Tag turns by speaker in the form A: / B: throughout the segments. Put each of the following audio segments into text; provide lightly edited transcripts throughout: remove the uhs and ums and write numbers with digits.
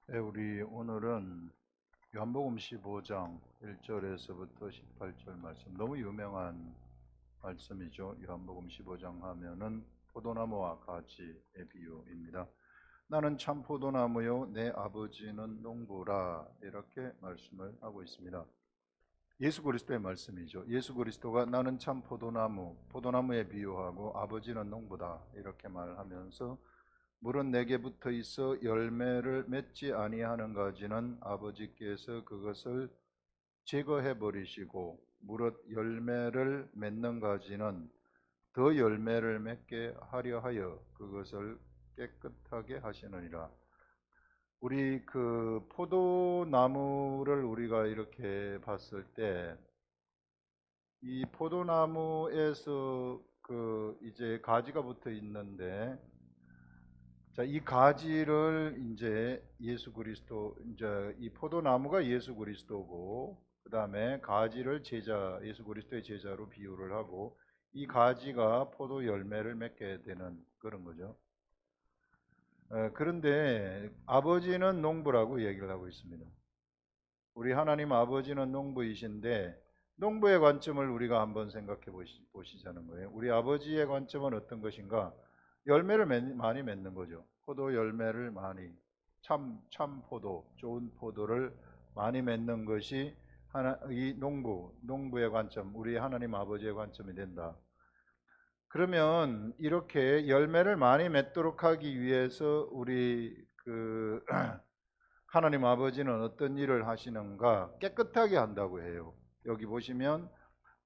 A: 네, 우리 오늘은 요한복음 15장 1절에서부터 18절 말씀, 너무 유명한 말씀이죠. 요한복음 15장 하면은 포도나무와 가지의 비유입니다. 나는 참 포도나무요 내 아버지는 농부라, 이렇게 말씀을 하고 있습니다. 예수 그리스도의 말씀이죠. 예수 그리스도가 나는 참 포도나무, 포도나무에 비유하고 아버지는 농부다, 이렇게 말하면서 물은 내게 붙어 있어 열매를 맺지 아니하는 가지는 아버지께서 그것을 제거해 버리시고, 무릇 열매를 맺는 가지는 더 열매를 맺게 하려 하여 그것을 깨끗하게 하시느니라. 우리 그 포도나무를 우리가 이렇게 봤을 때, 이 포도나무에서 그 이제 가지가 붙어 있는데, 자, 이 가지를 이제 예수 그리스도, 이제 이 포도나무가 예수 그리스도고, 그 다음에 가지를 제자, 예수 그리스도의 제자로 비유를 하고, 이 가지가 포도 열매를 맺게 되는 그런 거죠. 그런데 아버지는 농부라고 얘기를 하고 있습니다. 우리 하나님 아버지는 농부이신데, 농부의 관점을 우리가 한번 생각해 보시자는 거예요. 우리 아버지의 관점은 어떤 것인가? 열매를 많이 맺는 거죠. 포도 열매를 많이, 참 포도, 좋은 포도를 많이 맺는 것이 이 농부의 관점, 우리 하나님 아버지의 관점이 된다. 그러면 이렇게 열매를 많이 맺도록 하기 위해서 우리 그 하나님 아버지는 어떤 일을 하시는가? 깨끗하게 한다고 해요. 여기 보시면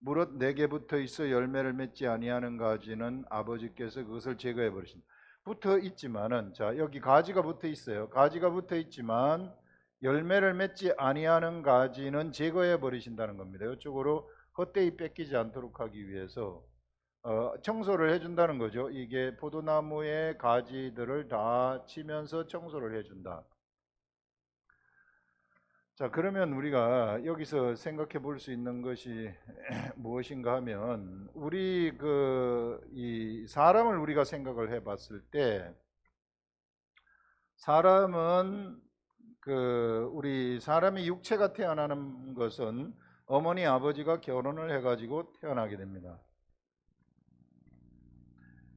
A: 무릇 내게 붙어 있어 열매를 맺지 아니하는 가지는 아버지께서 그것을 제거해 버리신다. 붙어 있지만은, 자, 여기 가지가 붙어 있어요. 가지가 붙어 있지만 열매를 맺지 아니하는 가지는 제거해 버리신다는 겁니다. 이쪽으로 헛되이 뺏기지 않도록 하기 위해서 청소를 해준다는 거죠. 이게 포도나무의 가지들을 다 치면서 청소를 해준다. 자, 그러면 우리가 여기서 생각해 볼 수 있는 것이 무엇인가 하면, 우리 이 사람을 우리가 생각을 해 봤을 때, 사람은 우리 사람이 육체가 태어나는 것은 어머니 아버지가 결혼을 해 가지고 태어나게 됩니다.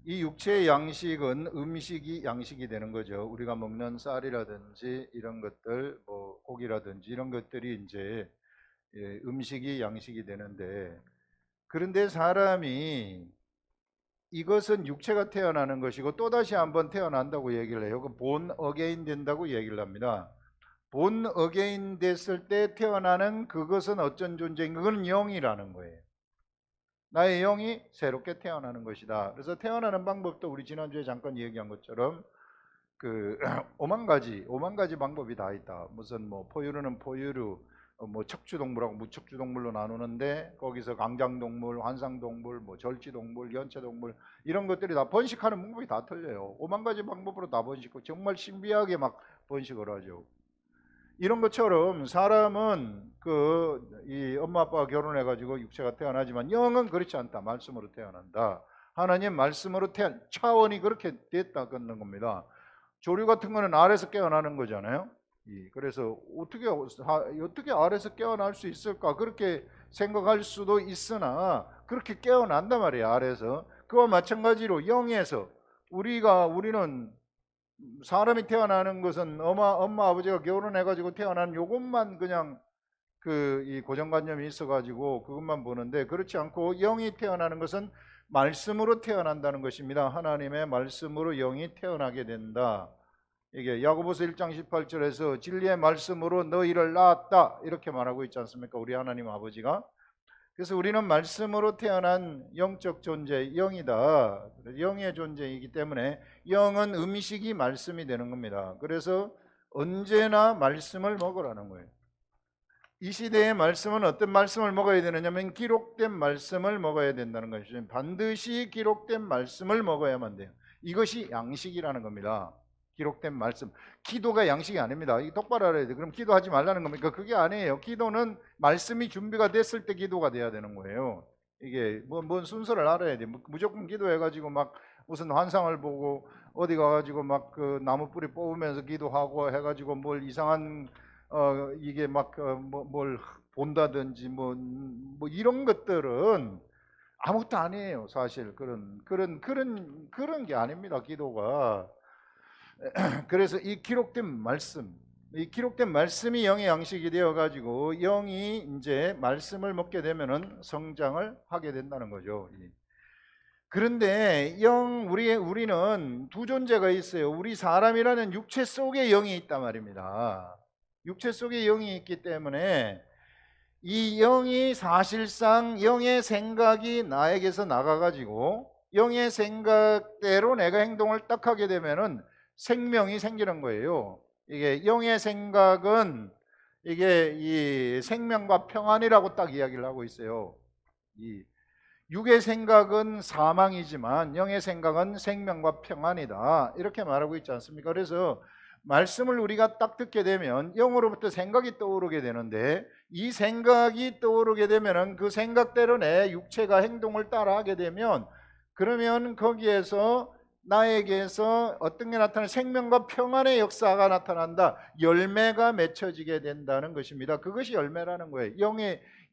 A: 이 육체의 양식은 음식이 양식이 되는 거죠. 우리가 먹는 쌀이라든지 이런 것들, 뭐 고기라든지 이런 것들이 이제 음식이 양식이 되는데, 그런데 사람이 이것은 육체가 태어나는 것이고 또다시 한번 태어난다고 얘기를 해요. 본 어게인 된다고 얘기를 합니다. 본 어게인 됐을 때 태어나는 그것은 어쩐 존재인가? 그건 영이라는 거예요. 나의 영이 새롭게 태어나는 것이다. 그래서 태어나는 방법도 우리 지난주에 잠깐 얘기한 것처럼 그 오만 가지 방법이 다 있다. 무슨 뭐 포유류는 포유류, 뭐 척추동물하고 무척추동물로 나누는데, 거기서 강장동물, 환상동물, 뭐 절지동물, 연체동물, 이런 것들이 다 번식하는 방법이 다 틀려요. 오만 가지 방법으로 다 번식하고 정말 신비하게 막 번식을 하죠. 이런 것처럼 사람은 이 엄마 아빠가 결혼해 가지고 육체가 태어나지만 영은 그렇지 않다. 말씀으로 태어난다. 하나님 말씀으로 차원이 그렇게 됐다는 겁니다. 조류 같은 거는 알에서 깨어나는 거잖아요. 그래서 어떻게 알에서 깨어날 수 있을까? 그렇게 생각할 수도 있으나 그렇게 깨어난단 말이에요. 알에서. 그와 마찬가지로 영에서 우리는 사람이 태어나는 것은 엄마 아버지가 결혼해 가지고 태어난 요것만 그냥 이 고정관념이 있어 가지고 그것만 보는데, 그렇지 않고 영이 태어나는 것은 말씀으로 태어난다는 것입니다. 하나님의 말씀으로 영이 태어나게 된다. 이게 야고보서 1장 18절에서 진리의 말씀으로 너희를 낳았다, 이렇게 말하고 있지 않습니까? 우리 하나님 아버지가. 그래서 우리는 말씀으로 태어난 영적 존재, 영이다. 영의 존재이기 때문에 영은 음식이 말씀이 되는 겁니다. 그래서 언제나 말씀을 먹으라는 거예요. 이 시대의 말씀은 어떤 말씀을 먹어야 되느냐면 기록된 말씀을 먹어야 된다는 것이죠. 반드시 기록된 말씀을 먹어야만 돼요. 이것이 양식이라는 겁니다. 기록된 말씀. 기도가 양식이 아닙니다. 이 똑바로 알아야 돼요. 그럼 기도하지 말라는 겁니까? 그게 아니에요. 기도는 말씀이 준비가 됐을 때 기도가 돼야 되는 거예요. 이게 뭔 순서를 알아야 돼요. 무조건 기도해가지고 막 무슨 환상을 보고 어디 가가지고 막 그 나무 뿌리 뽑으면서 기도하고 해가지고 뭘 이상한 이게 막 뭘 본다든지 뭐 이런 것들은 아무것도 아니에요. 사실 그런 게 아닙니다. 기도가. 그래서 이 기록된 말씀이 영의 양식이 되어 가지고 영이 이제 말씀을 먹게 되면은 성장을 하게 된다는 거죠. 그런데 우리는 두 존재가 있어요. 우리 사람이라는 육체 속에 영이 있단 말입니다. 육체 속에 영이 있기 때문에 이 영이 사실상 영의 생각이 나에게서 나가가지고 영의 생각대로 내가 행동을 딱 하게 되면은 생명이 생기는 거예요. 이게 영의 생각은 이게 이 생명과 평안이라고 딱 이야기를 하고 있어요. 이 육의 생각은 사망이지만 영의 생각은 생명과 평안이다. 이렇게 말하고 있지 않습니까? 그래서 말씀을 우리가 딱 듣게 되면 영으로부터 생각이 떠오르게 되는데 이 생각이 떠오르게 되면은 그 생각대로 내 육체가 행동을 따라하게 되면 그러면 거기에서 나에게서 어떤 게 나타나는 생명과 평안의 역사가 나타난다. 열매가 맺혀지게 된다는 것입니다. 그것이 열매라는 거예요.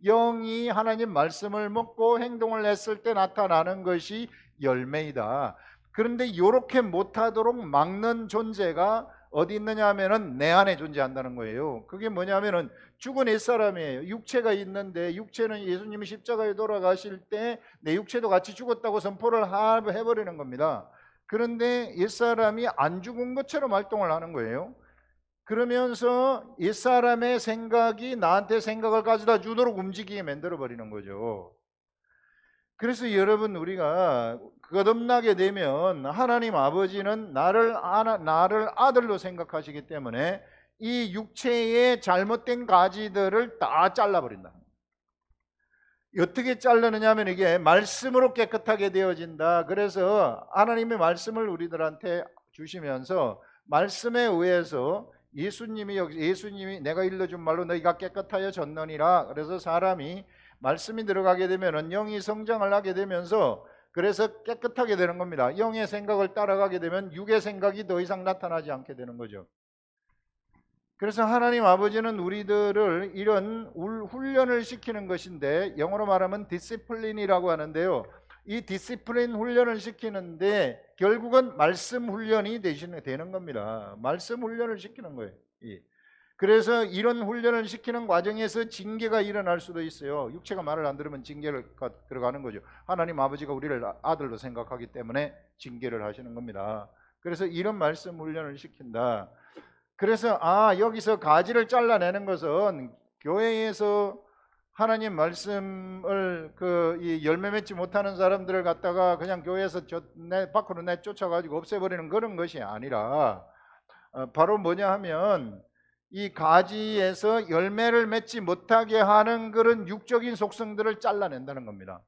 A: 영이 하나님 말씀을 먹고 행동을 했을 때 나타나는 것이 열매이다. 그런데 이렇게 못하도록 막는 존재가 어디 있느냐 하면은 내 안에 존재한다는 거예요. 그게 뭐냐면은 죽은 옛사람이에요. 육체가 있는데 육체는 예수님이 십자가에 돌아가실 때 내 육체도 같이 죽었다고 선포를 해버리는 겁니다. 그런데 옛사람이 안 죽은 것처럼 활동을 하는 거예요. 그러면서 옛사람의 생각이 나한테 생각을 가져다 주도록 움직이게 만들어버리는 거죠. 그래서 여러분 우리가 거듭나게 되면 하나님 아버지는 나를 아들로 생각하시기 때문에 이 육체의 잘못된 가지들을 다 잘라버린다. 어떻게 자르느냐 하면 이게 말씀으로 깨끗하게 되어진다. 그래서 하나님의 말씀을 우리들한테 주시면서 말씀에 의해서 예수님이 내가 일러준 말로 너희가 깨끗하여졌느니라. 그래서 사람이 말씀이 들어가게 되면 영이 성장을 하게 되면서 그래서 깨끗하게 되는 겁니다. 영의 생각을 따라가게 되면 육의 생각이 더 이상 나타나지 않게 되는 거죠. 그래서 하나님 아버지는 우리들을 이런 훈련을 시키는 것인데 영어로 말하면 디시플린이라고 하는데요. 이 디시플린 훈련을 시키는데 결국은 말씀 훈련이 되는 겁니다. 말씀 훈련을 시키는 거예요. 그래서 이런 훈련을 시키는 과정에서 징계가 일어날 수도 있어요. 육체가 말을 안 들으면 징계가 들어가는 거죠. 하나님 아버지가 우리를 아들로 생각하기 때문에 징계를 하시는 겁니다. 그래서 이런 말씀 훈련을 시킨다. 그래서 여기서 가지를 잘라내는 것은 교회에서 하나님 말씀을 이 열매 맺지 못하는 사람들을 갖다가 그냥 교회에서 밖으로 내쫓아가지고 없애버리는 그런 것이 아니라 바로 뭐냐 하면 이 가지에서 열매를 맺지 못하게 하는 그런 육적인 속성들을 잘라낸다는 겁니다.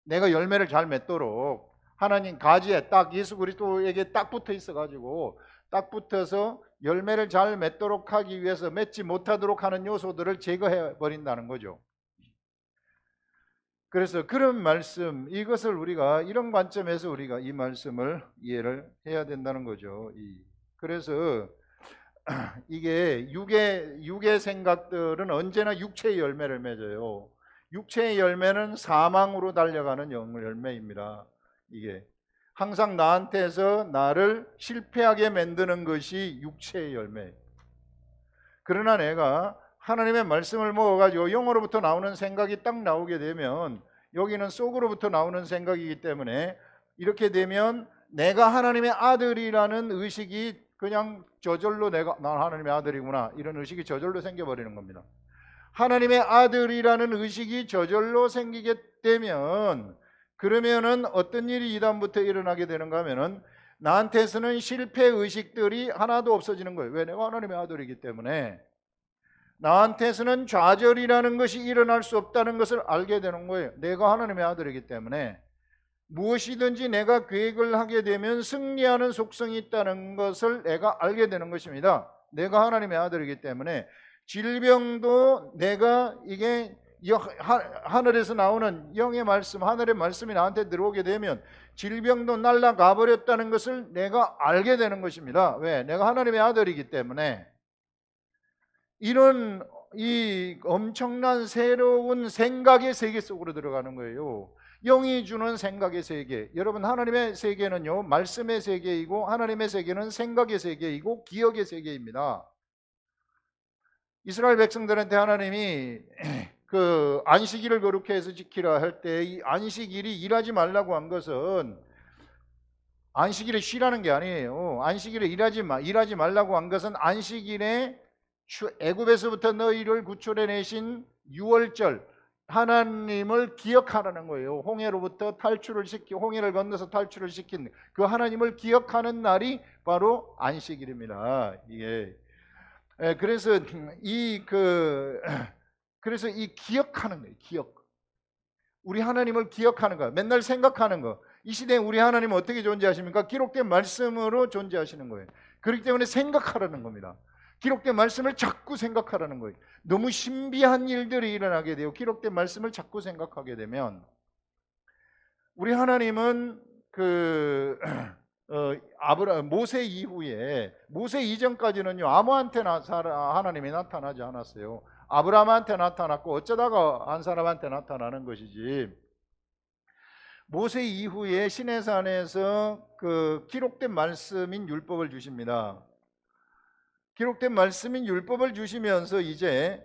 A: 내가 열매를 잘 맺도록 하나님 가지에 딱 예수 그리스도에게 딱 붙어 있어가지고 딱 붙어서 열매를 잘 맺도록 하기 위해서 맺지 못하도록 하는 요소들을 제거해 버린다는 거죠. 그래서 그런 말씀, 이것을 우리가 이런 관점에서 우리가 이 말씀을 이해를 해야 된다는 거죠. 그래서 이게 육의 생각들은 언제나 육체의 열매를 맺어요. 육체의 열매는 사망으로 달려가는 열매입니다. 이게 항상 나한테서 나를 실패하게 만드는 것이 육체의 열매. 그러나 내가 하나님의 말씀을 먹어가지고 영으로부터 나오는 생각이 딱 나오게 되면 여기는 속으로부터 나오는 생각이기 때문에 이렇게 되면 내가 하나님의 아들이라는 의식이 그냥 저절로 난 하나님의 아들이구나 이런 의식이 저절로 생겨버리는 겁니다. 하나님의 아들이라는 의식이 저절로 생기게 되면 그러면은 어떤 일이 이다음부터 일어나게 되는가 하면은 나한테서는 실패 의식들이 하나도 없어지는 거예요. 왜? 내가 하나님의 아들이기 때문에 나한테서는 좌절이라는 것이 일어날 수 없다는 것을 알게 되는 거예요. 내가 하나님의 아들이기 때문에 무엇이든지 내가 계획을 하게 되면 승리하는 속성이 있다는 것을 내가 알게 되는 것입니다. 내가 하나님의 아들이기 때문에 질병도 내가 이게 하늘에서 나오는 영의 말씀, 하늘의 말씀이 나한테 들어오게 되면 질병도 날아가 버렸다는 것을 내가 알게 되는 것입니다. 왜? 내가 하나님의 아들이기 때문에. 이런 이 엄청난 새로운 생각의 세계 속으로 들어가는 거예요. 영이 주는 생각의 세계. 여러분, 하나님의 세계는요, 말씀의 세계이고 하나님의 세계는 생각의 세계이고 기억의 세계입니다. 이스라엘 백성들한테 하나님이 그 안식일을 거룩히 해서 지키라 할 때 이 안식일이 일하지 말라고 한 것은 안식일에 쉬라는 게 아니에요. 안식일에 일하지 말라고 한 것은 안식일에 애굽에서부터 너희를 구출해 내신 유월절 하나님을 기억하라는 거예요. 홍해로부터 홍해를 건너서 탈출을 시킨 그 하나님을 기억하는 날이 바로 안식일입니다. 이게 그래서 그래서 이 기억하는 거예요. 기억. 우리 하나님을 기억하는 거, 맨날 생각하는 거. 이 시대에 우리 하나님은 어떻게 존재하십니까? 기록된 말씀으로 존재하시는 거예요. 그렇기 때문에 생각하라는 겁니다. 기록된 말씀을 자꾸 생각하라는 거예요. 너무 신비한 일들이 일어나게 돼요. 기록된 말씀을 자꾸 생각하게 되면 우리 하나님은 모세 이후에, 모세 이전까지는요 아무한테나 하나님이 나타나지 않았어요. 아브라함한테 나타났고 어쩌다가 한 사람한테 나타나는 것이지, 모세 이후에 시내산에서 그 기록된 말씀인 율법을 주십니다. 기록된 말씀인 율법을 주시면서 이제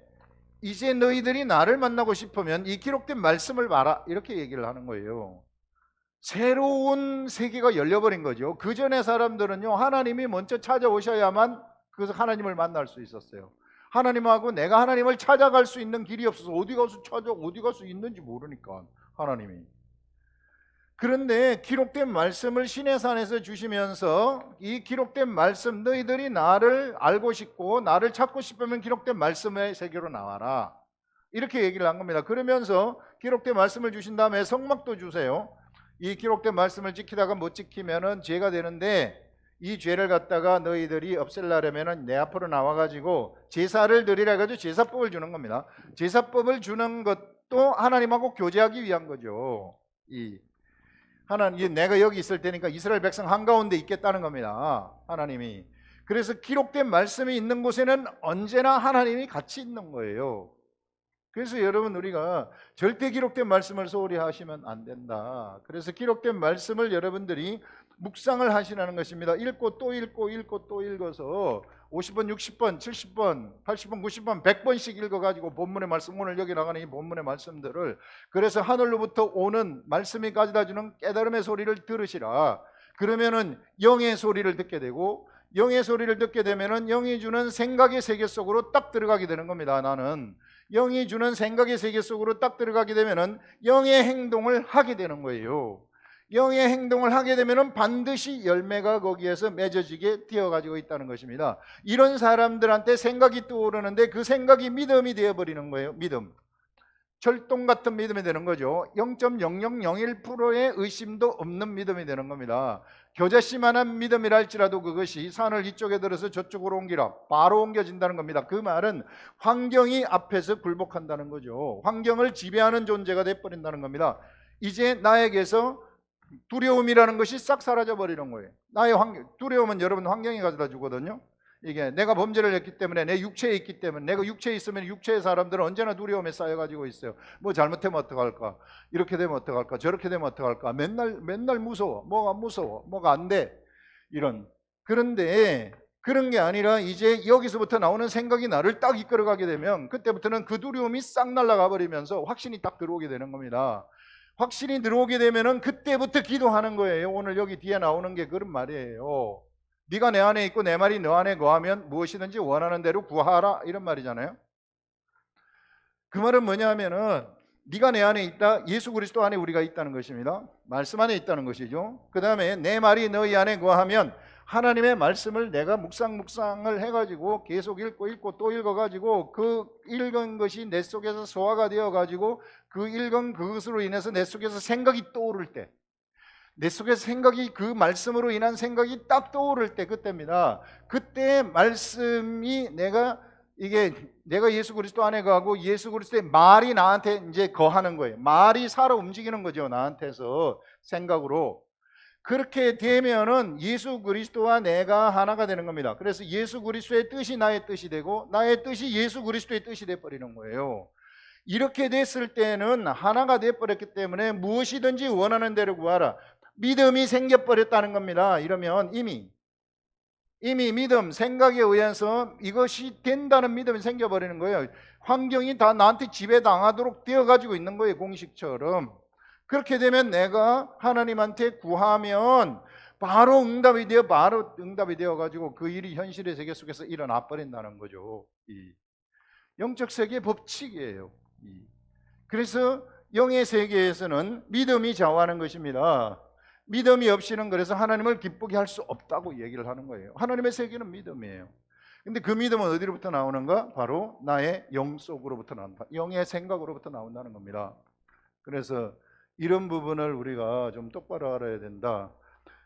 A: 너희들이 나를 만나고 싶으면 이 기록된 말씀을 봐라, 이렇게 얘기를 하는 거예요. 새로운 세계가 열려버린 거죠. 그 전에 사람들은요 하나님이 먼저 찾아오셔야만 그래서 하나님을 만날 수 있었어요. 하나님하고 내가 하나님을 찾아갈 수 있는 길이 없어서 어디 갈 수 있는지 모르니까 하나님이. 그런데 기록된 말씀을 시내산에서 주시면서 이 기록된 말씀, 너희들이 나를 알고 싶고 나를 찾고 싶으면 기록된 말씀의 세계로 나와라, 이렇게 얘기를 한 겁니다. 그러면서 기록된 말씀을 주신 다음에 성막도 주세요. 이 기록된 말씀을 지키다가 못 지키면은 죄가 되는데 이 죄를 갖다가 너희들이 없애려면은 내 앞으로 나와가지고 제사를 드리라 해가지고 제사법을 주는 겁니다. 제사법을 주는 것도 하나님하고 교제하기 위한 거죠. 하나님, 내가 여기 있을 테니까 이스라엘 백성 한가운데 있겠다는 겁니다. 하나님이. 그래서 기록된 말씀이 있는 곳에는 언제나 하나님이 같이 있는 거예요. 그래서 여러분, 우리가 절대 기록된 말씀을 소홀히 하시면 안 된다. 그래서 기록된 말씀을 여러분들이 묵상을 하시라는 것입니다. 읽고 또 읽고 또 읽어서 50번, 60번, 70번, 80번, 90번, 100번씩 읽어가지고 본문의 말씀, 오늘 여기 나가는 이 본문의 말씀들을, 그래서 하늘로부터 오는 말씀이 가져다 주는 깨달음의 소리를 들으시라. 그러면은 영의 소리를 듣게 되고, 영의 소리를 듣게 되면은 영이 주는 생각의 세계 속으로 딱 들어가게 되는 겁니다. 나는 영이 주는 생각의 세계 속으로 딱 들어가게 되면은 영의 행동을 하게 되는 거예요. 영의 행동을 하게 되면은 반드시 열매가 거기에서 맺어지게 되어가지고 있다는 것입니다. 이런 사람들한테 생각이 떠오르는데 그 생각이 믿음이 되어버리는 거예요. 믿음. 철동 같은 믿음이 되는 거죠. 0.0001%의 의심도 없는 믿음이 되는 겁니다. 겨자씨만한 믿음이라 할지라도 그것이 산을 이쪽에 들어서 저쪽으로 옮기라, 바로 옮겨진다는 겁니다. 그 말은 환경이 앞에서 굴복한다는 거죠. 환경을 지배하는 존재가 돼버린다는 겁니다. 이제 나에게서 두려움이라는 것이 싹 사라져 버리는 거예요. 나의 두려움은 여러분 환경이 가져다 주거든요. 이게 내가 범죄를 했기 때문에, 내 육체에 있기 때문에, 내가 육체에 있으면 육체의 사람들은 언제나 두려움에 쌓여가지고 있어요. 뭐 잘못하면 어떡할까, 이렇게 되면 어떡할까, 저렇게 되면 어떡할까, 맨날 무서워, 뭐가 안 돼, 이런. 그런데 그런 게 아니라 이제 여기서부터 나오는 생각이 나를 딱 이끌어가게 되면 그때부터는 그 두려움이 싹 날아가 버리면서 확신이 딱 들어오게 되는 겁니다. 확신이 들어오게 되면은 그때부터 기도하는 거예요. 오늘 여기 뒤에 나오는 게 그런 말이에요. 네가 내 안에 있고 내 말이 너 안에 거하면 무엇이든지 원하는 대로 구하라, 이런 말이잖아요. 그 말은 뭐냐면은 네가 내 안에 있다, 예수 그리스도 안에 우리가 있다는 것입니다. 말씀 안에 있다는 것이죠. 그 다음에 내 말이 너희 안에 거하면 하나님의 말씀을 내가 묵상을 해가지고 계속 읽고 또 읽어가지고 그 읽은 것이 내 속에서 소화가 되어가지고 그 읽은 그것으로 인해서 내 속에서 생각이 떠오를 때, 내 속에서 생각이, 그 말씀으로 인한 생각이 딱 떠오를 때, 그때입니다. 그때 말씀이 내가 이게 내가 예수 그리스도 안에 거하고 예수 그리스도의 말이 나한테 이제 거하는 거예요. 말이 살아 움직이는 거죠. 나한테서 생각으로. 그렇게 되면은 예수 그리스도와 내가 하나가 되는 겁니다. 그래서 예수 그리스도의 뜻이 나의 뜻이 되고 나의 뜻이 예수 그리스도의 뜻이 돼 버리는 거예요. 이렇게 됐을 때는 하나가 돼 버렸기 때문에 무엇이든지 원하는 대로 구하라. 믿음이 생겨 버렸다는 겁니다. 이러면 이미 믿음, 생각에 의해서 이것이 된다는 믿음이 생겨버리는 거예요. 환경이 다 나한테 지배당하도록 되어가지고 있는 거예요. 공식처럼. 그렇게 되면 내가 하나님한테 구하면 바로 응답이 되어가지고 그 일이 현실의 세계 속에서 일어나 버린다는 거죠. 이 영적 세계의 법칙이에요. 그래서 영의 세계에서는 믿음이 좌우하는 것입니다. 믿음이 없이는 그래서 하나님을 기쁘게 할 수 없다고 얘기를 하는 거예요. 하나님의 세계는 믿음이에요. 근데 그 믿음은 어디로부터 나오는가? 바로 나의 영 속으로부터 나온다. 영의 생각으로부터 나온다는 겁니다. 그래서 이런 부분을 우리가 좀 똑바로 알아야 된다.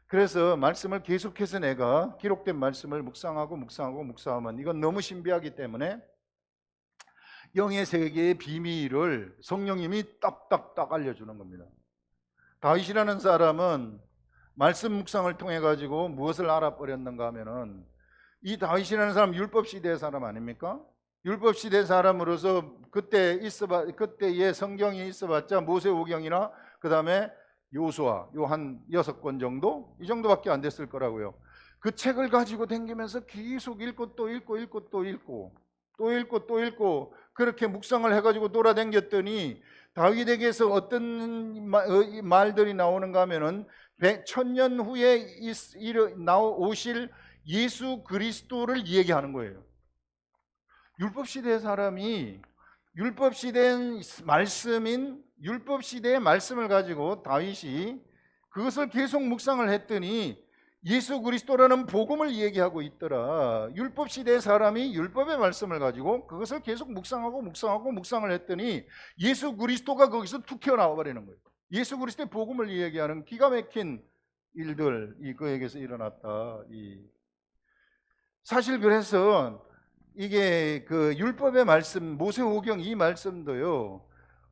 A: 그래서 말씀을 계속해서 내가 기록된 말씀을 묵상하면 이건 너무 신비하기 때문에 영의 세계의 비밀을 성령님이 딱딱딱 알려주는 겁니다. 다윗이라는 사람은 말씀 묵상을 통해 가지고 무엇을 알아버렸는가 하면은 이 다윗이라는 사람 율법 시대의 사람 아닙니까? 율법 시대 사람으로서 그때의 성경이 있어봤자 모세오경이나 그 다음에 요수아 요 한 6권 정도 이 정도밖에 안 됐을 거라고요. 그 책을 가지고 다니면서 계속 읽고 또 읽고 또 읽고 그렇게 묵상을 해가지고 돌아다녔더니 다윗에게서 어떤 말들이 나오는가 하면은 1000년 후에 오실 예수 그리스도를 얘기하는 거예요. 율법시대의 사람이 율법시대의 말씀을 가지고 다윗이 그것을 계속 묵상을 했더니 예수 그리스도라는 복음을 얘기하고 있더라. 율법시대의 사람이 율법의 말씀을 가지고 그것을 계속 묵상을 했더니 예수 그리스도가 거기서 툭 튀어나와 버리는 거예요. 예수 그리스도의 복음을 얘기하는 기가 막힌 일들이 그에게서 일어났다. 사실 그래서 이게 그 율법의 말씀, 모세오경 이 말씀도요.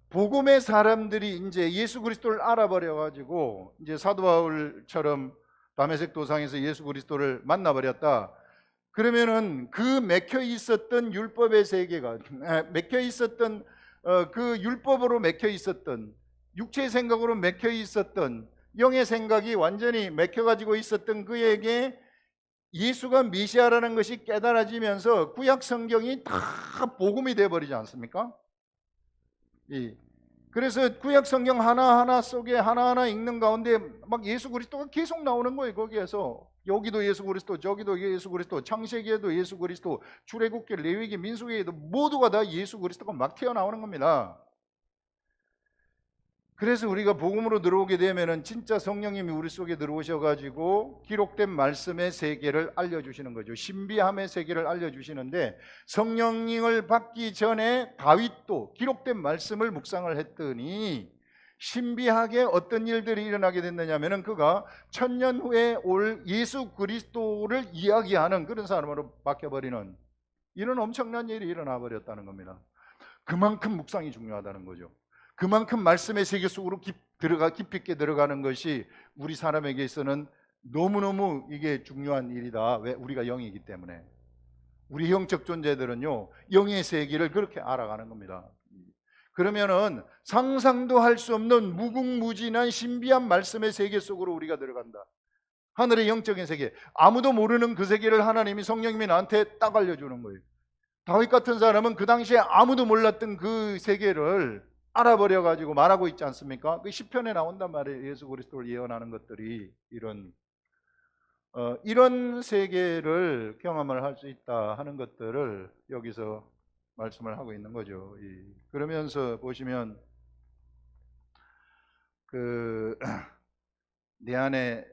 A: 복음의 사람들이 이제 예수 그리스도를 알아버려 가지고 이제 사도 바울처럼 다메섹 도상에서 예수 그리스도를 만나버렸다. 그러면은 그 맥혀 있었던 율법의 세계가 맥혀 있었던 그 율법으로 맥혀 있었던 육체의 생각으로 맥혀 있었던 영의 생각이 완전히 맥혀 가지고 있었던 그에게 예수가 메시아라는 것이 깨달아지면서 구약 성경이 다 복음이 되어 버리지 않습니까? 그래서 구약 성경 하나하나 속에 하나하나 읽는 가운데 막 예수 그리스도가 계속 나오는 거예요. 거기에서 여기도 예수 그리스도, 저기도 예수 그리스도, 창세기에도 예수 그리스도, 출애굽기, 레위기, 민수기에도 모두가 다 예수 그리스도가 막 튀어나오는 겁니다. 그래서 우리가 복음으로 들어오게 되면은 진짜 성령님이 우리 속에 들어오셔가지고 기록된 말씀의 세계를 알려주시는 거죠. 신비함의 세계를 알려주시는데 성령님을 받기 전에 다윗도 기록된 말씀을 묵상을 했더니 신비하게 어떤 일들이 일어나게 됐느냐면은 그가 1000년 후에 올 예수 그리스도를 이야기하는 그런 사람으로 바뀌어버리는 이런 엄청난 일이 일어나 버렸다는 겁니다. 그만큼 묵상이 중요하다는 거죠. 그만큼 말씀의 세계 속으로 깊이 있게 들어가는 것이 우리 사람에게 있어서는 너무너무 이게 중요한 일이다. 왜? 우리가 영이기 때문에. 우리 영적 존재들은요 영의 세계를 그렇게 알아가는 겁니다. 그러면은 상상도 할 수 없는 무궁무진한 신비한 말씀의 세계 속으로 우리가 들어간다. 하늘의 영적인 세계, 아무도 모르는 그 세계를 하나님이 성령님이 나한테 딱 알려주는 거예요. 다윗 같은 사람은 그 당시에 아무도 몰랐던 그 세계를 알아버려 가지고 말하고 있지 않습니까? 그 시편에 나온단 말이에요. 예수 그리스도를 예언하는 것들이 이런 세계를 경험을 할 수 있다 하는 것들을 여기서 말씀을 하고 있는 거죠. 그러면서 보시면 내 안에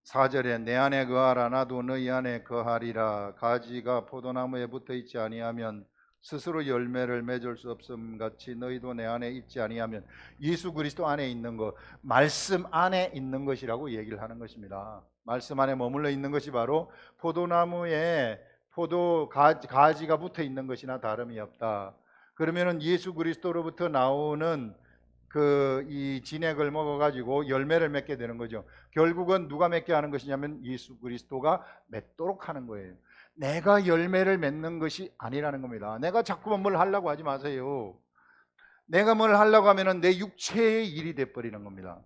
A: 4절에 내 안에 거하라 나도 너희 안에 거하리라. 가지가 포도나무에 붙어 있지 아니하면 스스로 열매를 맺을 수 없음 같이 너희도 내 안에 있지 아니하면 예수 그리스도 안에 있는 것, 말씀 안에 있는 것이라고 얘기를 하는 것입니다. 말씀 안에 머물러 있는 것이 바로 포도나무에 포도 가지가 붙어 있는 것이나 다름이 없다. 그러면은 예수 그리스도로부터 나오는 이 진액을 먹어가지고 열매를 맺게 되는 거죠. 결국은 누가 맺게 하는 것이냐면 예수 그리스도가 맺도록 하는 거예요. 내가 열매를 맺는 것이 아니라는 겁니다. 내가 자꾸만 뭘 하려고 하지 마세요. 내가 뭘 하려고 하면은 내 육체의 일이 돼버리는 겁니다.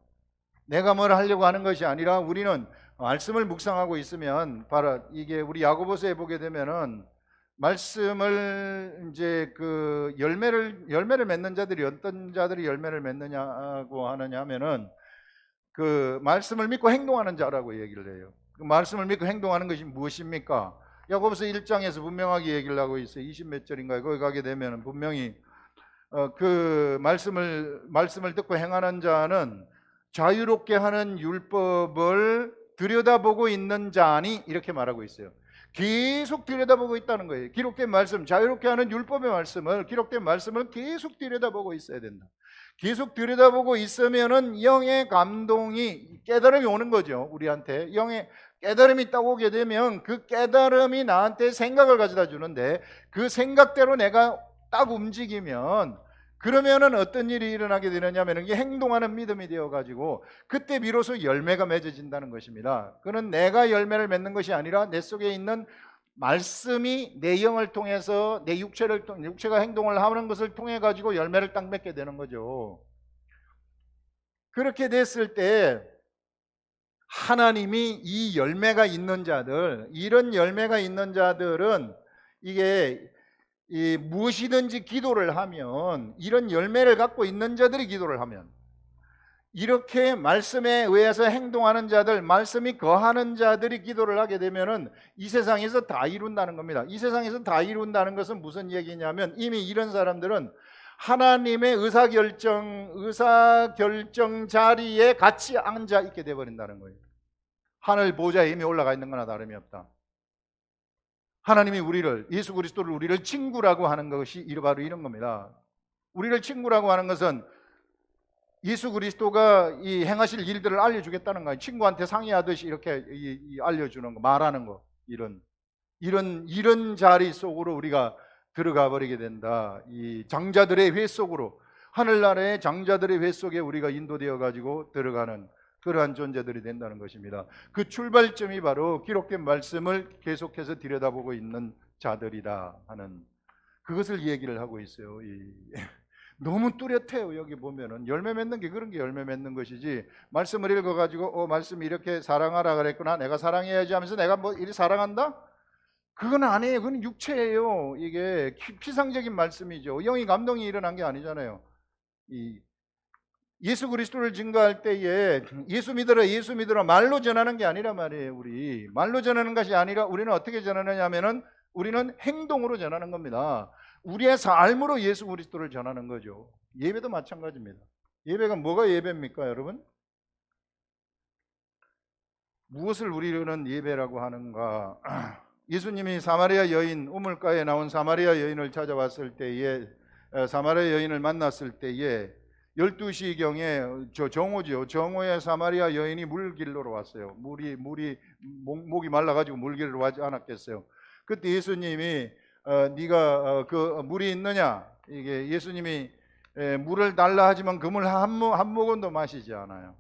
A: 내가 뭘 하려고 하는 것이 아니라 우리는 말씀을 묵상하고 있으면 바로 이게 우리 야고보서에 보게 되면은 말씀을 이제 열매를 맺는 자들이 어떤 자들이 열매를 맺느냐고 하느냐면은 말씀을 믿고 행동하는 자라고 얘기를 해요. 그 말씀을 믿고 행동하는 것이 무엇입니까? 야고보서 1장에서 분명하게 얘기를 하고 있어요. 20몇 절인가요? 거기 가게 되면 분명히 말씀을 듣고 행하는 자는 자유롭게 하는 율법을 들여다보고 있는 자니 이렇게 말하고 있어요. 계속 들여다보고 있다는 거예요. 기록된 말씀, 자유롭게 하는 율법의 말씀을, 기록된 말씀을 계속 들여다보고 있어야 된다. 계속 들여다보고 있으면은 영의 감동이, 깨달음이 오는 거죠. 우리한테 영의 깨달음이 딱 오게 되면 그 깨달음이 나한테 생각을 가져다 주는데 그 생각대로 내가 딱 움직이면 그러면은 어떤 일이 일어나게 되느냐면 이게 행동하는 믿음이 되어가지고 그때 비로소 열매가 맺어진다는 것입니다. 그는 내가 열매를 맺는 것이 아니라 내 속에 있는 말씀이 내 영을 통해서 내 육체가 행동을 하는 것을 통해 가지고 열매를 딱 맺게 되는 거죠. 그렇게 됐을 때 하나님이 이 열매가 있는 자들, 이런 열매가 있는 자들은 이게 무엇이든지 기도를 하면, 이런 열매를 갖고 있는 자들이 기도를 하면, 이렇게 말씀에 의해서 행동하는 자들, 말씀이 거하는 자들이 기도를 하게 되면은 이 세상에서 다 이룬다는 겁니다. 이 세상에서 다 이룬다는 것은 무슨 얘기냐면 이미 이런 사람들은 하나님의 의사결정 자리에 같이 앉아 있게 되어버린다는 거예요. 하늘 보좌에 이미 올라가 있는 거나 다름이 없다. 하나님이 예수 그리스도를 우리를 친구라고 하는 것이 바로 이런 겁니다. 우리를 친구라고 하는 것은 예수 그리스도가 이 행하실 일들을 알려주겠다는 거예요. 친구한테 상의하듯이 이렇게 알려주는 거, 말하는 거, 이런 자리 속으로 우리가 들어가 버리게 된다. 이 장자들의 회 속으로, 하늘나라의 장자들의 회 속에 우리가 인도되어 가지고 들어가는 그러한 존재들이 된다는 것입니다. 그 출발점이 바로 기록된 말씀을 계속해서 들여다보고 있는 자들이다 하는 그것을 얘기를 하고 있어요. 너무 뚜렷해요. 여기 보면은 열매 맺는 게 그런 게 열매 맺는 것이지, 말씀을 읽어가지고 말씀이 이렇게 사랑하라 그랬구나, 내가 사랑해야지 하면서 내가 뭐 이리 사랑한다? 그건 아니에요. 그건 육체예요. 이게 피상적인 말씀이죠. 영이 감동이 일어난 게 아니잖아요. 예수 그리스도를 증거할 때에 예수 믿으라 말로 전하는 게 아니라 말이에요. 우리 말로 전하는 것이 아니라 우리는 어떻게 전하느냐 하면은 우리는 행동으로 전하는 겁니다. 우리의 삶으로 예수 그리스도를 전하는 거죠. 예배도 마찬가지입니다. 예배가 뭐가 예배입니까, 여러분? 무엇을 우리는 예배라고 하는가? 예수님이 사마리아 여인, 우물가에 나온 사마리아 여인을 찾아왔을 때에, 사마리아 여인을 만났을 때에 12시경에 정오지요. 정오에 사마리아 여인이 물길로 왔어요. 목이 말라가지고 물길로 와지 않았겠어요. 그때 예수님이 네가 그 물이 있느냐? 이게 예수님이 물을 달라 하지만 그 물 한 모금도 마시지 않아요.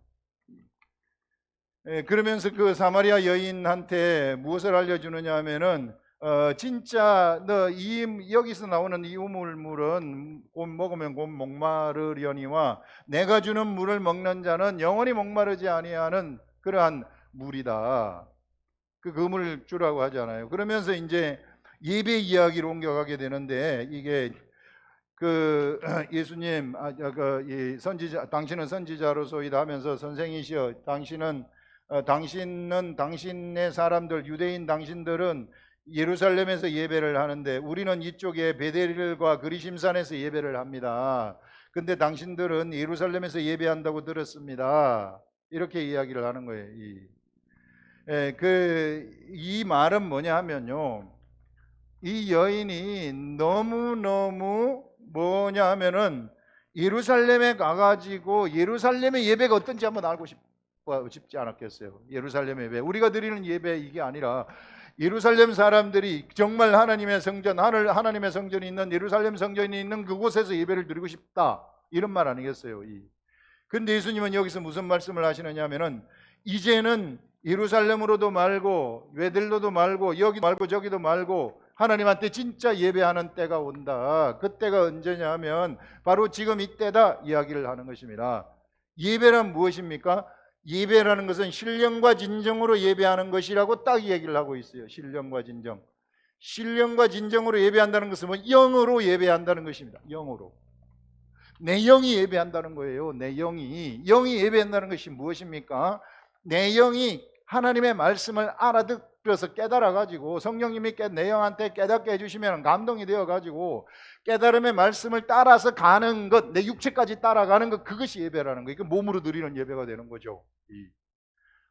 A: 그러면서 그 사마리아 여인한테 무엇을 알려주느냐 하면은 진짜 너 여기서 나오는 이 우물물은 곧 먹으면 곧 목마르려니와 내가 주는 물을 먹는 자는 영원히 목마르지 아니하는 그러한 물이다. 그 물을 주라고 하잖아요. 그러면서 이제 예배 이야기로 옮겨가게 되는데, 이게 예수님 당신은 선지자로소이다 하면서 선생이시여 당신은 당신의 사람들, 유대인 당신들은 예루살렘에서 예배를 하는데 우리는 이쪽에 베델과 그리심산에서 예배를 합니다. 근데 당신들은 예루살렘에서 예배한다고 들었습니다. 이렇게 이야기를 하는 거예요. 이 말은 뭐냐 하면요, 이 여인이 너무너무 뭐냐 하면은 예루살렘에 가가지고 예루살렘의 예배가 어떤지 한번 알고 싶지 않았겠어요. 예루살렘의 예배, 우리가 드리는 예배 이게 아니라 예루살렘 사람들이 정말 하나님의 성전, 하나님의 성전이 있는 예루살렘 성전이 있는 그곳에서 예배를 드리고 싶다, 이런 말 아니겠어요? 근데 예수님은 여기서 무슨 말씀을 하시느냐 하면은, 이제는 예루살렘으로도 말고 웨들로도 말고 여기도 말고 저기도 말고 하나님한테 진짜 예배하는 때가 온다. 그때가 언제냐 하면 바로 지금 이때다 이야기를 하는 것입니다. 예배란 무엇입니까? 예배라는 것은 신령과 진정으로 예배하는 것이라고 딱 얘기를 하고 있어요. 신령과 진정. 신령과 진정으로 예배한다는 것은 뭐 영으로 예배한다는 것입니다. 영으로. 내 영이 예배한다는 거예요. 내 영이 예배한다는 것이 무엇입니까? 내 영이 하나님의 말씀을 알아들어서 깨달아가지고, 성령님이 내 영한테 깨닫게 해주시면 감동이 되어가지고 깨달음의 말씀을 따라서 가는 것, 내 육체까지 따라가는 것, 그것이 예배라는 거예요. 몸으로 드리는 예배가 되는 거죠.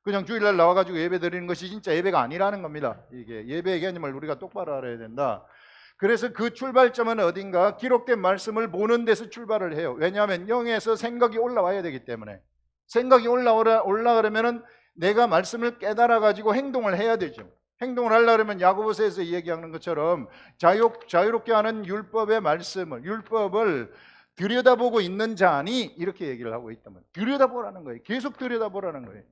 A: 그냥 주일날 나와가지고 예배 드리는 것이 진짜 예배가 아니라는 겁니다. 이게 예배의 개념을 우리가 똑바로 알아야 된다. 그래서 그 출발점은 어딘가 기록된 말씀을 보는 데서 출발을 해요. 왜냐하면 영에서 생각이 올라와야 되기 때문에. 생각이 올라가려면은 내가 말씀을 깨달아 가지고 행동을 해야 되죠. 행동을 하려면 야고보서에서 얘기하는 것처럼 자유롭게 하는 율법의 말씀을, 율법을 들여다보고 있는 자니, 이렇게 얘기를 하고 있다면, 들여다보라는 거예요. 계속 들여다보라는 거예요.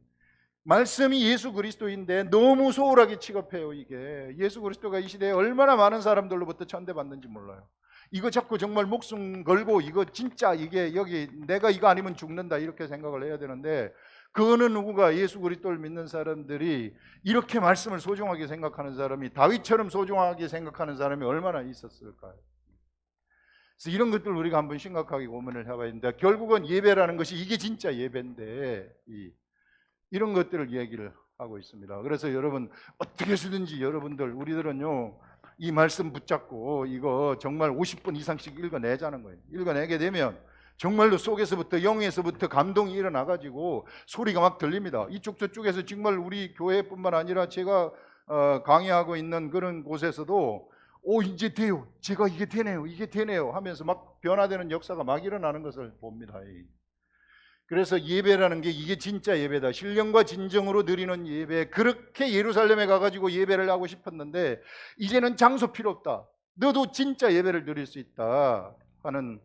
A: 말씀이 예수 그리스도인데 너무 소홀하게 취급해요. 이게 예수 그리스도가 이 시대에 얼마나 많은 사람들로부터 천대받는지 몰라요. 이거 자꾸 정말 목숨 걸고 이거 진짜 이게 여기 내가 이거 아니면 죽는다, 이렇게 생각을 해야 되는데, 그 어느 누구가 예수 그리스도를 믿는 사람들이 이렇게 말씀을 소중하게 생각하는 사람이, 다윗처럼 소중하게 생각하는 사람이 얼마나 있었을까요? 그래서 이런 것들 우리가 한번 심각하게 고민을 해봐야 됩니다. 결국은 예배라는 것이 이게 진짜 예배인데, 이런 것들을 얘기를 하고 있습니다. 그래서 여러분, 어떻게 해서든지 여러분들, 우리들은요, 이 말씀 붙잡고 이거 정말 50분 이상씩 읽어내자는 거예요. 읽어내게 되면 정말로 속에서부터, 영에서부터 감동이 일어나가지고 소리가 막 들립니다. 이쪽 저쪽에서 정말 우리 교회뿐만 아니라 제가 강의하고 있는 그런 곳에서도 이제 돼요, 제가 이게 되네요 하면서 막 변화되는 역사가 막 일어나는 것을 봅니다. 그래서 예배라는 게 이게 진짜 예배다. 신령과 진정으로 드리는 예배. 그렇게 예루살렘에 가가지고 예배를 하고 싶었는데 이제는 장소 필요 없다. 너도 진짜 예배를 드릴 수 있다 하는.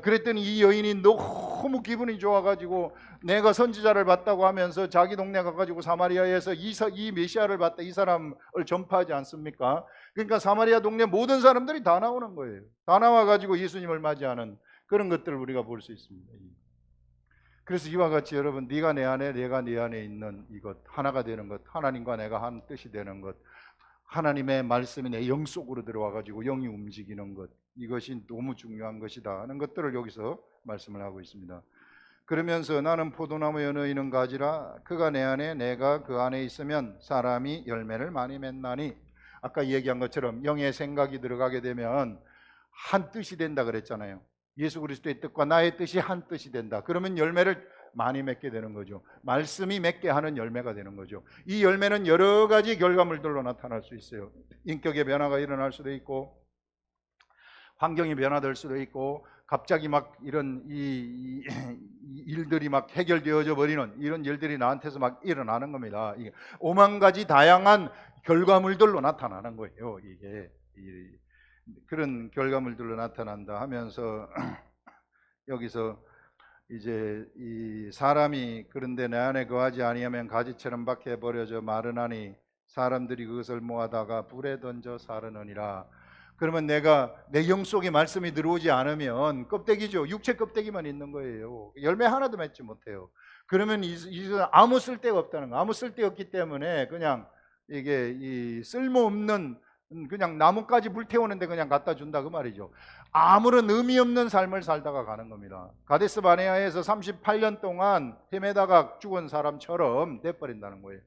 A: 그랬더니 이 여인이 너무 기분이 좋아가지고 내가 선지자를 봤다고 하면서 자기 동네 가가지고 사마리아에서 이 메시아를 봤다, 이 사람을 전파하지 않습니까? 그러니까 사마리아 동네 모든 사람들이 다 나오는 거예요. 다 나와가지고 예수님을 맞이하는 그런 것들을 우리가 볼 수 있습니다. 그래서 이와 같이 여러분, 네가 내 안에, 내가 네 안에 있는 이것, 하나가 되는 것, 하나님과 내가 한 뜻이 되는 것, 하나님의 말씀이 내 영 속으로 들어와가지고 영이 움직이는 것, 이것이 너무 중요한 것이다 하는 것들을 여기서 말씀을 하고 있습니다. 그러면서 나는 포도나무에 너희는 가지라, 그가 내 안에 내가 그 안에 있으면 사람이 열매를 많이 맺나니, 아까 얘기한 것처럼 영의 생각이 들어가게 되면 한 뜻이 된다 그랬잖아요. 예수 그리스도의 뜻과 나의 뜻이 한 뜻이 된다. 그러면 열매를 많이 맺게 되는 거죠. 말씀이 맺게 하는 열매가 되는 거죠. 이 열매는 여러 가지 결과물들로 나타날 수 있어요. 인격의 변화가 일어날 수도 있고, 환경이 변화될 수도 있고, 갑자기 막 이런 이 일들이 막 해결되어져 버리는 이런 일들이 나한테서 막 일어나는 겁니다. 이게 오만 가지 다양한 결과물들로 나타나는 거예요. 이게 그런 결과물들로 나타난다 하면서 여기서 이제 이 사람이 그런데 내 안에 거하지 아니하면 가지처럼 밖에 버려져 마르나니 사람들이 그것을 모아다가 불에 던져 사르느니라. 그러면 내가 내 영 속에 말씀이 들어오지 않으면 껍데기죠. 육체 껍데기만 있는 거예요. 열매 하나도 맺지 못해요. 그러면 아무 쓸데가 없다는 거. 아무 쓸데없기 때문에 그냥 이게 이 쓸모없는, 그냥 나뭇가지 불태우는데 그냥 갖다 준다 그 말이죠. 아무런 의미 없는 삶을 살다가 가는 겁니다. 가데스 바네아에서 38년 동안 헤매다가 죽은 사람처럼 돼버린다는 거예요.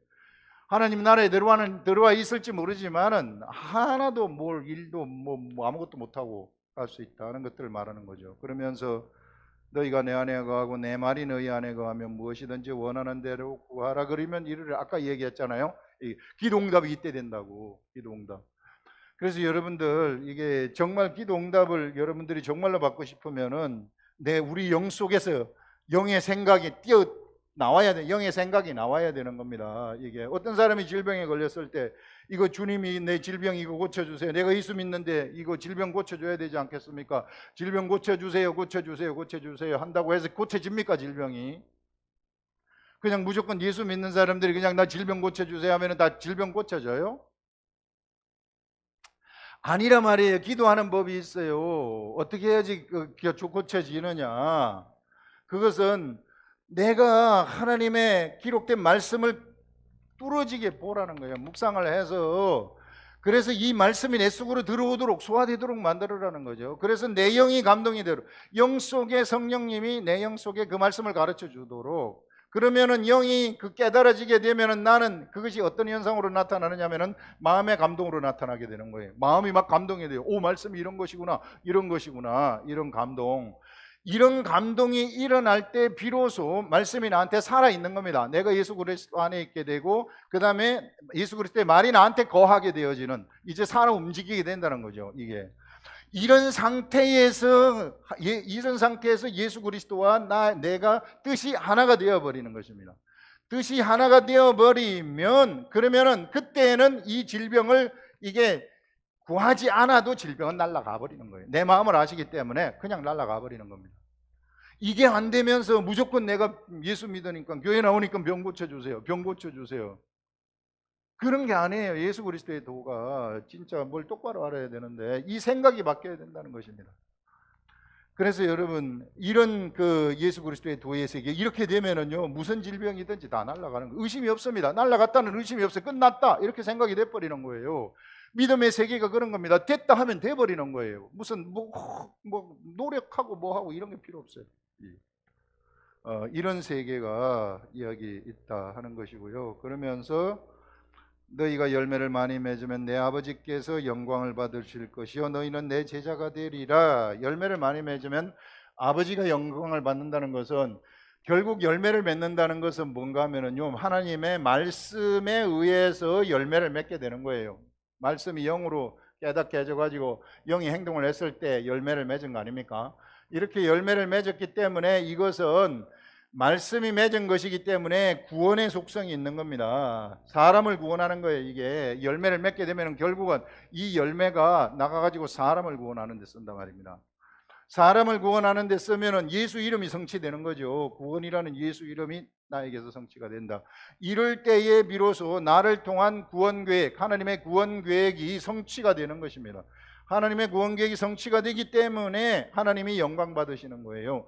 A: 하나님 나라에 들어와 있을지 모르지만은 하나도 뭘 일도 뭐 아무것도 못하고 갈 수 있다는 것들을 말하는 거죠. 그러면서 너희가 내 안에 거하고 내 말이 너희 안에 거하면 무엇이든지 원하는 대로 구하라 그러면 이를, 아까 얘기했잖아요. 기도응답이 이때 된다고. 기도응답. 그래서 여러분들, 이게 정말 기도응답을 여러분들이 정말로 받고 싶으면은 우리 영 속에서 영의 생각이 나와야 돼. 영의 생각이 나와야 되는 겁니다. 이게 어떤 사람이 질병에 걸렸을 때 이거 주님이 내 질병 이거 고쳐주세요. 내가 예수 믿는데 이거 질병 고쳐줘야 되지 않겠습니까? 질병 고쳐주세요, 고쳐주세요, 고쳐주세요 한다고 해서 고쳐집니까 질병이? 그냥 무조건 예수 믿는 사람들이 그냥 나 질병 고쳐주세요 하면 다 질병 고쳐져요? 아니란 말이에요. 기도하는 법이 있어요. 어떻게 해야지 고쳐지느냐? 그것은 내가 하나님의 기록된 말씀을 뚫어지게 보라는 거예요. 묵상을 해서. 그래서 이 말씀이 내 속으로 들어오도록 소화되도록 만들어라는 거죠. 그래서 내 영이 감동이 되도록, 영 속에 성령님이 내 영 속에 그 말씀을 가르쳐 주도록. 그러면은 영이 그 깨달아지게 되면은 나는 그것이 어떤 현상으로 나타나느냐면은 마음의 감동으로 나타나게 되는 거예요. 마음이 막 감동이 돼요. 오, 말씀이 이런 것이구나, 이런 것이구나, 이런 감동. 이런 감동이 일어날 때 비로소 말씀이 나한테 살아있는 겁니다. 내가 예수 그리스도 안에 있게 되고 그 다음에 예수 그리스도의 말이 나한테 거하게 되어지는, 이제 살아 움직이게 된다는 거죠. 이게 이런 상태에서 예수 그리스도와 내가 뜻이 하나가 되어버리는 것입니다. 뜻이 하나가 되어버리면 그러면은 그때는 이 질병을 이게 구하지 않아도 질병은 날아가 버리는 거예요. 내 마음을 아시기 때문에 그냥 날아가 버리는 겁니다. 이게 안 되면서 무조건 내가 예수 믿으니까 교회 나오니까 병 고쳐주세요, 병 고쳐주세요, 그런 게 아니에요. 예수 그리스도의 도가 진짜 뭘 똑바로 알아야 되는데 이 생각이 바뀌어야 된다는 것입니다. 그래서 여러분 이런 그 예수 그리스도의 도의 세계 이렇게 되면은요 무슨 질병이든지 다 날아가는 거, 의심이 없습니다. 날아갔다는 의심이 없어요. 끝났다 이렇게 생각이 돼버리는 거예요. 믿음의 세계가 그런 겁니다. 됐다 하면 돼버리는 거예요. 무슨 뭐 노력하고 뭐하고 이런 게 필요 없어요. 이런 세계가 이야기 있다 하는 것이고요. 그러면서 너희가 열매를 많이 맺으면 내 아버지께서 영광을 받으실 것이요 너희는 내 제자가 되리라. 열매를 많이 맺으면 아버지가 영광을 받는다는 것은, 결국 열매를 맺는다는 것은 뭔가 하면은요 하나님의 말씀에 의해서 열매를 맺게 되는 거예요. 말씀이 영으로 깨닫게 해줘가지고 영이 행동을 했을 때 열매를 맺은 거 아닙니까? 이렇게 열매를 맺었기 때문에 이것은 말씀이 맺은 것이기 때문에 구원의 속성이 있는 겁니다. 사람을 구원하는 거예요. 이게 열매를 맺게 되면 결국은 이 열매가 나가가지고 사람을 구원하는 데 쓴단 말입니다. 사람을 구원하는 데 쓰면은 예수 이름이 성취되는 거죠. 구원이라는 예수 이름이 나에게서 성취가 된다. 이럴 때에 비로소 나를 통한 구원 계획, 하나님의 구원 계획이 성취가 되는 것입니다. 하나님의 구원 계획이 성취가 되기 때문에 하나님이 영광 받으시는 거예요.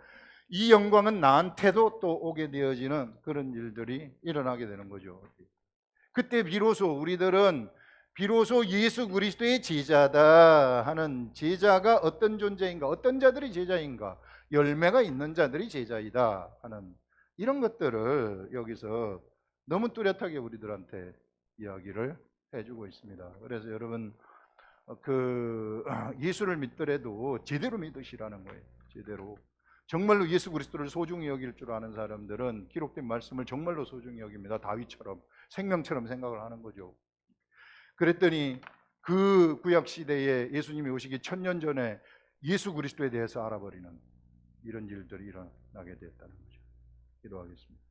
A: 이 영광은 나한테도 또 오게 되어지는 그런 일들이 일어나게 되는 거죠. 그때 비로소 우리들은 비로소 예수 그리스도의 제자다 하는, 제자가 어떤 존재인가, 어떤 자들이 제자인가, 열매가 있는 자들이 제자이다 하는 이런 것들을 여기서 너무 뚜렷하게 우리들한테 이야기를 해주고 있습니다. 그래서 여러분 예수를 믿더라도 제대로 믿으시라는 거예요. 제대로. 정말로 예수 그리스도를 소중히 여길 줄 아는 사람들은 기록된 말씀을 정말로 소중히 여깁니다. 다윗처럼 생명처럼 생각을 하는 거죠. 그랬더니 그 구약 시대에 예수님이 오시기 1000년 전에 예수 그리스도에 대해서 알아버리는 이런 일들이 일어나게 됐다는 거죠. 기도하겠습니다.